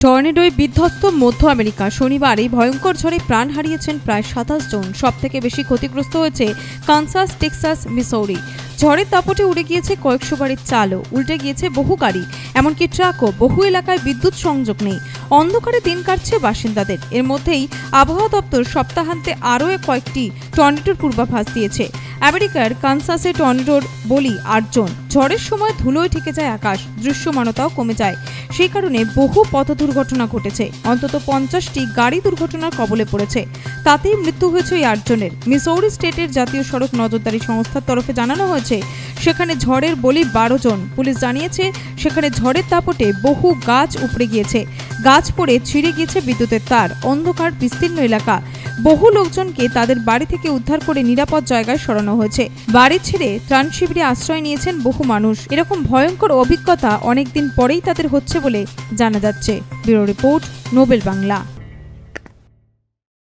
টর্নেডোয় বিধ্বস্ত মধ্য আমেরিকা। শনিবার এই ভয়ঙ্কর ঝড়ে প্রাণ হারিয়েছেন প্রায় 27 জন। সবথেকে বেশি ক্ষতিগ্রস্ত হয়েছে কানসাস, টেক্সাস, মিসৌরি। ঝড়ের দাপটে উড়ে গিয়েছে কয়েকশো বাড়ির চালও, উল্টে গিয়েছে বহু গাড়ি, এমনকি ট্রাকও। বহু এলাকায় বিদ্যুৎ সংযোগ নেই। অন্ধকারে দিন কাটছে বাসিন্দাদের। এর মধ্যেই আবহাওয়া দপ্তর সপ্তাহান্তে আরও কয়েকটি টর্নেডোর পূর্বাভাস দিয়েছে। আমেরিকার কানসাসে টর্নেডোর বলি 8 জন। ঝড়ের সময় ধুলোয় ঢেকে যায় আকাশ, দৃশ্যমানতাও কমে যায়। সেই কারণে বহু পথ দুর্ঘটনা ঘটেছে। অন্তত 50টি গাড়ি দুর্ঘটনার কবলে পড়েছে। তাতেই মৃত্যু হয়েছে এই 8 জনের। মিসৌরি স্টেটের জাতীয় সড়ক নজরদারি সংস্থার তরফে জানানো হয়েছে, সেখানে ঝড়ের বলি 12 জন। পুলিশ জানিয়েছে, সেখানে ঝড়ের দাপটে বহু গাছ উপড়ে গিয়েছে। গাছ পড়ে ছিঁড়ে গিয়েছে বিদ্যুতের তার। অন্ধকার বিস্তীর্ণ এলাকা। বহু লোকজনকে তাদের বাড়ি থেকে উদ্ধার করে নিরাপদ জায়গায় সরানো হয়েছে। বাড়ি ছেড়ে ত্রাণ শিবিরে আশ্রয় নিয়েছেন বহু মানুষ। এরকম ভয়ঙ্কর অভিজ্ঞতা অনেকদিন পরেই তাদের হচ্ছে বলে জানা যাচ্ছে। Bureau report, Nobel Bangla.